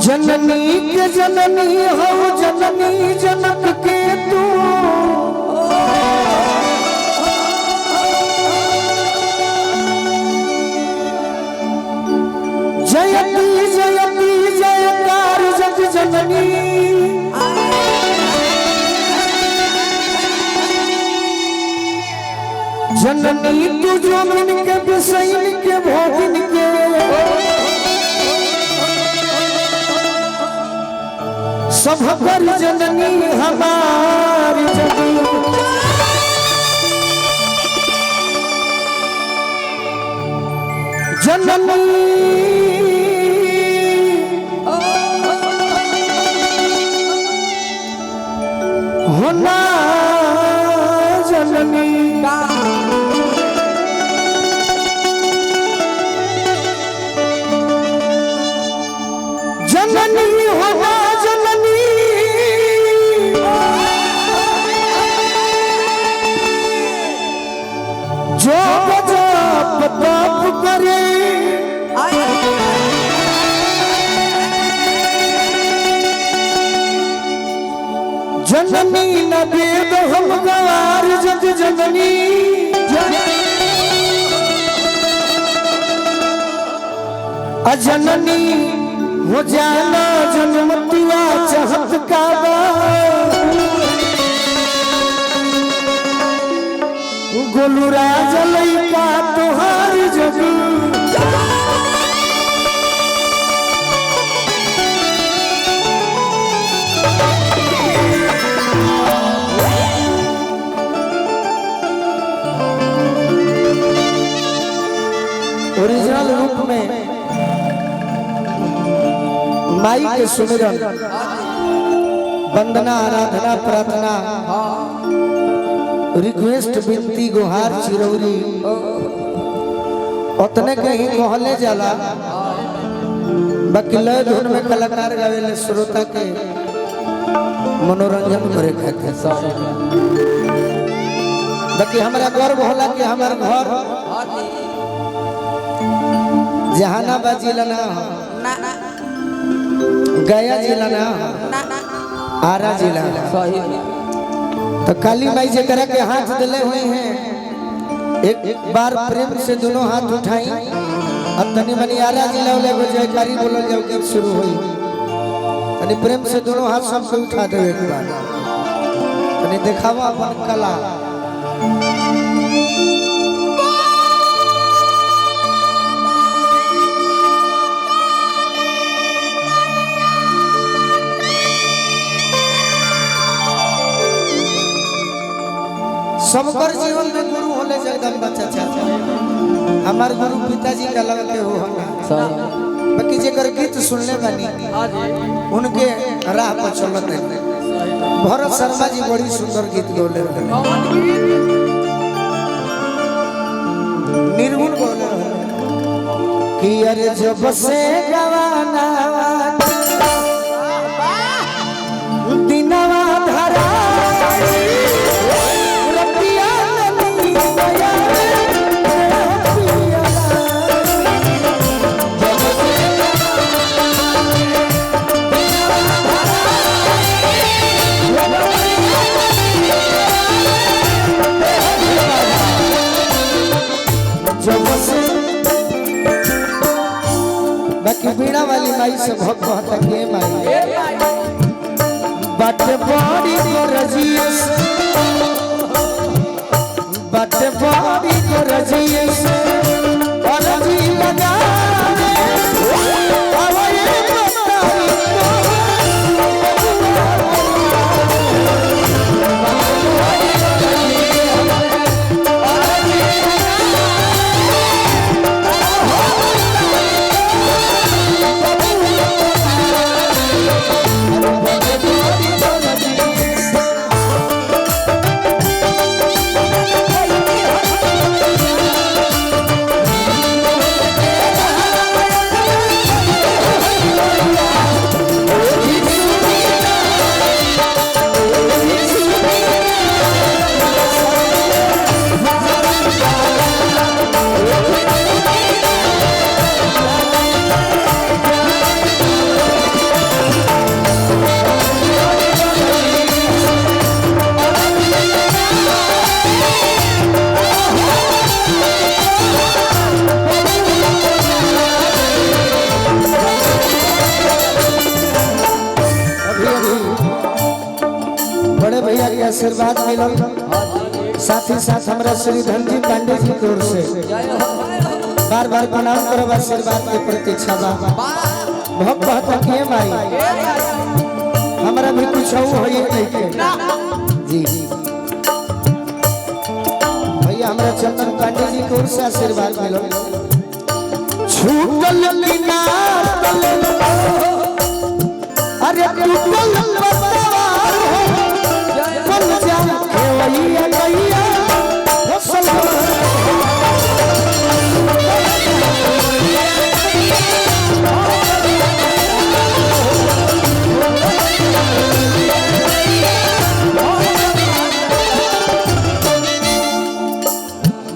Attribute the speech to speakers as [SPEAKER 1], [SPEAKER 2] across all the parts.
[SPEAKER 1] जननी के जननी हो जननी जनक के तू जयती जयती जयकार जग जननी जननी तू जो मन के बिसैन के भोगिन के सब पर जननी हमारी जननी होना जननी जननी होना जो बजाप ताप करे जननी न वेद हम गवार जग जननी अजननी हो जाना जनमतिया चाहत का गोलूराज लैका तोहार जग ओरिजिनल रूप में माई के सुमिरन वंदना आराधना प्रार्थना रिक्वेस्ट विनती गुहार चिरौरी उतने कहीं कहले जाला बाकी लय धुन में कलाकार गावेले श्रोता के मनोरंजन करे खातिर बाकी हमरा गर्व होला कि हमार घर जहानाबाद जिला ना गया जिला ना आरा जिला तो काली माई जी तरह के हाथ दिले हुए हैं एक बार प्रेम से दोनों हाथ उठाई अब तनी मनी आरा जिला वाले जयकारी बोलल जाओ जब शुरू हुई तनी प्रेम से दोनों हाथ सबसे उठा दो एक बार तनी दिखावा अपन कला सबकर जीवन में गुरु होने जगदम्बा चाचा हमारे गुरु पिताजी का लगते हो बाकी जेकर गीत सुनने बानी उनके राह पर चलते भरत शर्मा जी बड़ी सुंदर गीत गौले निर्गुण गौले कि अरे जब से गवाना दिनवा धरा रतिया नदी गया बाकी बीड़ा वाली माई से भक्त कहता के माई बट बड़ी रजियस बट बड़ी रजियस रजी लगा आशीर्वाद मिलल साथ ही साथ हमारा श्री धनजी पांडे जी की ओर से बार बार प्रणाम करब आशीर्वाद के प्रतीक्षा बा बहुत बहुत किए माई हमारा भी कुछ होइए नहीं के जी भैया हमारा चंदन पांडे जी की ओर से आशीर्वाद मिलल छूटल किनार अरे टूटल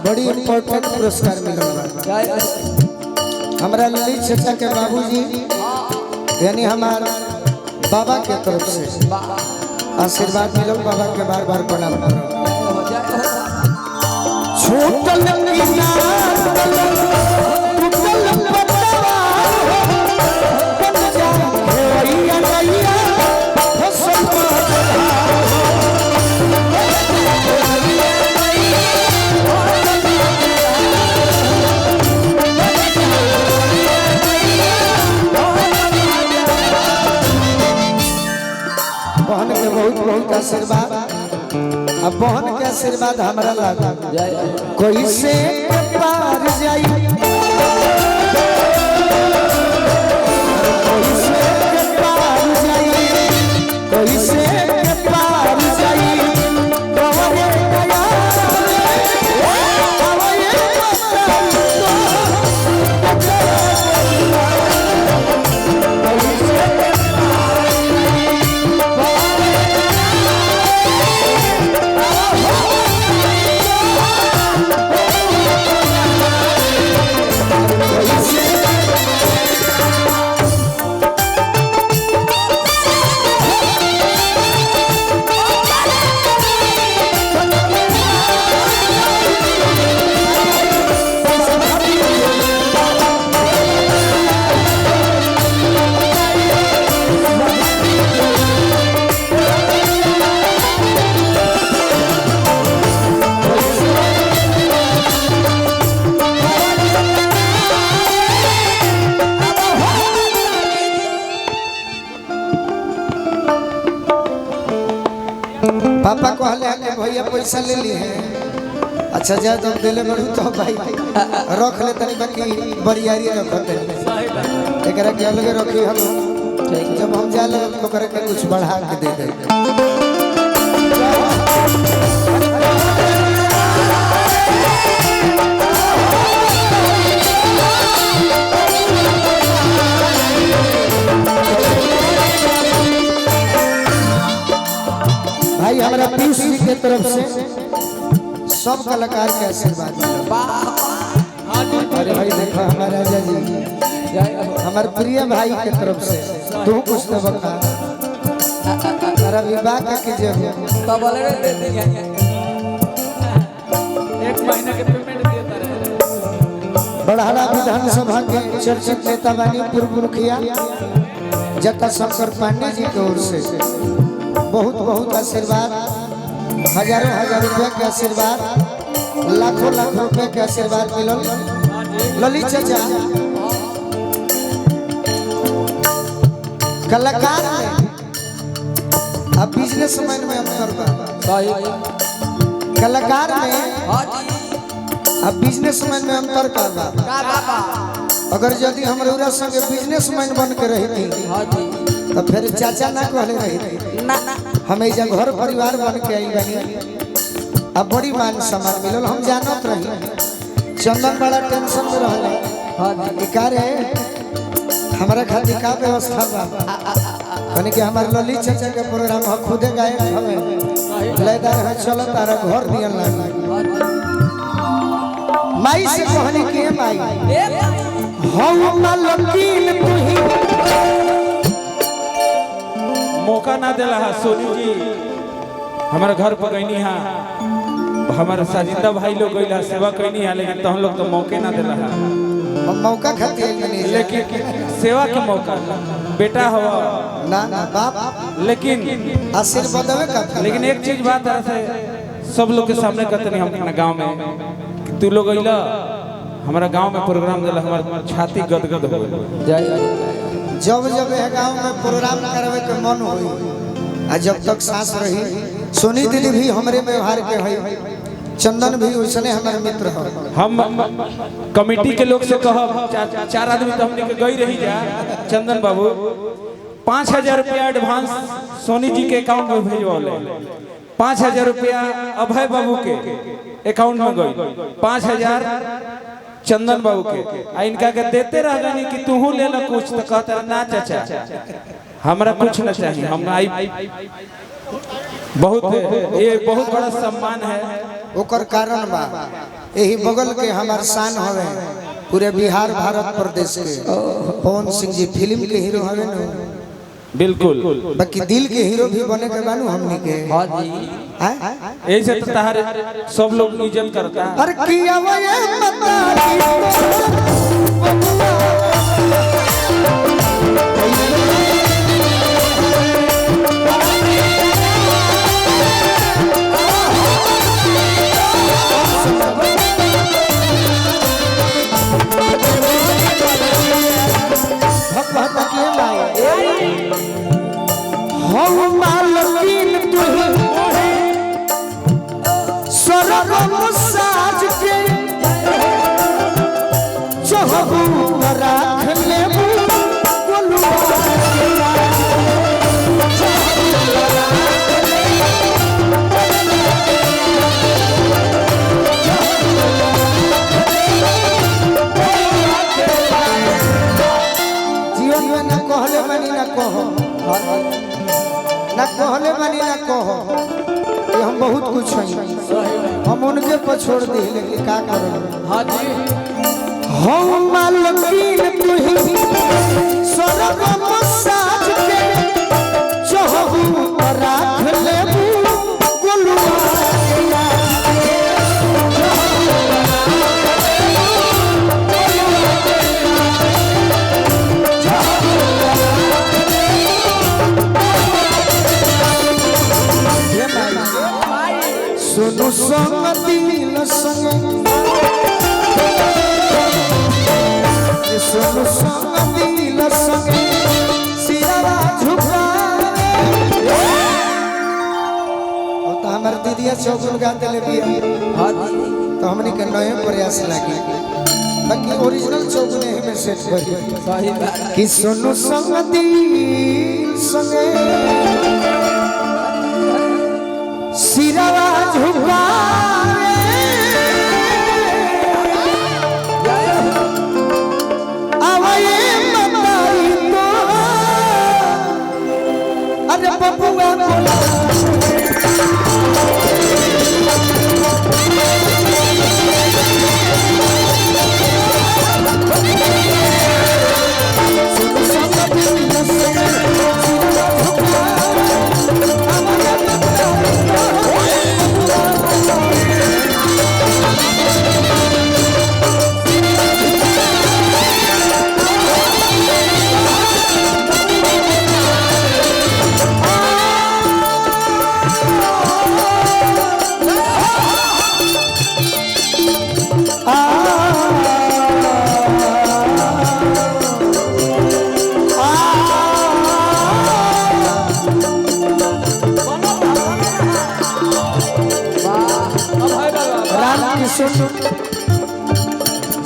[SPEAKER 1] बड़ी इम्पोर्टेंट पुरस्कार मिला हमारा ललित चाचा के बाबूजी यानी हमारे बाबा के तरफ से आशीर्वाद मिलो बाबा के बार बार प्रणाम करो छूटल बहन के बहुत बहुत आशीर्वाद अब बहन के आशीर्वाद हमारा लगा कोई से पार जाई कोई से पार जाई कोई से पार जाई तोरे गया पापा कहले कि भैया पैसा ले लिए हैं अच्छा जा तुम दिले बढ़ू तो भाई रख ले तनी बाकी बरियारी रख तनी एकरा के अलग रखी हम जब हम जा ले तो करे के कुछ बढ़ा के दे दे तरफ से सब कलाकार के आशीर्वाद। अरे भाई देखो हमारे राजा जी हमारे प्रिय भाई के तरफ से तू कुछ तो बता। मेरा विवाह का कीजिए
[SPEAKER 2] एक महीना के पेमेंट देता रहे।
[SPEAKER 1] बड़हरा विधानसभा के चर्चित नेता बानी पूर्व मुखिया जटा शंकर पांडे जी की ओर से बहुत बहुत आशीर्वाद, हजारों हजार रुपया के आशीर्वाद, लाखों लाख रुपए के आशीर्वाद मिलल। ललित चाचा कलाकार में अब बिजनेसमैन में अंतर बा। कलाकार में अब बिजनेसमैन में अंतर का बा। अगर यदि हम रउरा संगे बिजनेसमैन बन के रही थी तो फिर चाचा ना कहले रही थी। हम ऐसा घर परिवार बन के आई बनी अब बड़ी मान सम्मान मिलल। हम जानत रही चंदन बड़ा टेंशन में रहले का रे हमारा खातिर का व्यवस्था बा कने कि हमार ललित चाचा के प्रोग्राम हम खुदे गायक हमें लेदार है चलो तारा घर दियन लागी। माई से कहने के माई हम मलकीन तू ही
[SPEAKER 2] मौका ना देला है। सोनी जी हमारे घर पर गईनी है, हमारे साजिंदा भाई लोग गईला सेवा कईनी है, लेकिन तुम लोग तो मौके ना देला है।
[SPEAKER 1] हम मौका खातिर नहीं
[SPEAKER 2] लेकिन सेवा के मौका बेटा हो
[SPEAKER 1] ना ना बाप
[SPEAKER 2] लेकिन
[SPEAKER 1] आशीर्वाद का।
[SPEAKER 2] लेकिन एक चीज बात है सब लोग के सामने कहते नहीं हम अपना गांव में तू लोग गईला हमारा गांव में प्रोग्राम दिला हमार छाती गदगद हो गई।
[SPEAKER 1] जब जब गांव में प्रोग्राम करवे के मन होई आ जब तक सांस रही सोनी दीदी भी हमरे व्यवहार के है, चंदन भी वैसने हमारे मित्र हो।
[SPEAKER 2] हम कमेटी के लोग से कहब चार आदमी तो हमने के गई रही जा। चंदन बाबू 5000 रुपया एडवांस सोनी जी के अकाउंट में भेजवाले, 5000 रुपया अभय बाबू के अकाउंट में गई, 5000 चंदन बाबू के आ इनका के देते रह गनी कि तू ले ला कुछ तो कहता ना चाचा हमरा कुछ ना चाहिए। हम आई बहुत ये बहुत बड़ा सम्मान है
[SPEAKER 1] ओकर कारण बा यही बगल के हमार शान हवे पूरे बिहार भारत प्रदेश के पवन सिंह जी फिल्म के हीरो हवे न।
[SPEAKER 2] बिल्कुल
[SPEAKER 1] बाकी दिल के हीरो भी बने के बानू हमनी के। हां जी
[SPEAKER 2] ऐसे तो तारे सब लोग इज्जत करता है।
[SPEAKER 1] अरे किया वो ये साज के राख ले जीवन में न कहले बनी न कहो न कहले बनी न कहो हम बहुत कुछ हैं हम उनके पर छोड़ दी लेकिन का करें। हाँ जी हम मालकीन तू ही स्वर्ग में साज के चहु राख ले गुलुआ सुनो संग दिल संगे सुनो संग दिल संगे सिरा झुकाए और तो हमार दीदिया चौगुन गाते ले बिया तो हमने के नए प्रयास लागी बाकी ओरिजिनल चौगुन है में सेट करी कि सुनो संग दिल संगे सिरा झुकाए आवे मताई तो अरे बबुआ बोला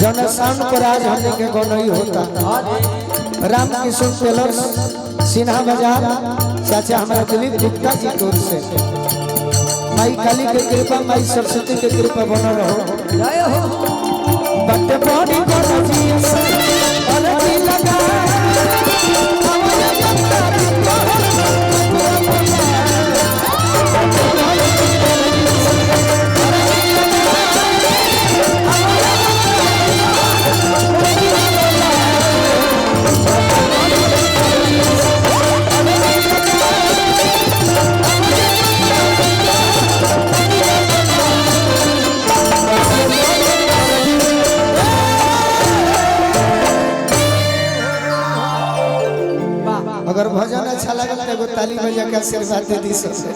[SPEAKER 1] जौन साउंड पर आज हमने के गनई होता राम किशोर टेलर्स सिन्हा बाजार चाचा हमारा दिलीप गुप्ता जी की ओर से माई काली के कृपा माई सरस्वती के कृपा बना रहो
[SPEAKER 3] जय हो
[SPEAKER 1] बट बॉडी को जी अलगी लगा अगर भजन अच्छा लगा तो ताली बजा के आशीर्वाद दे दी सबसे।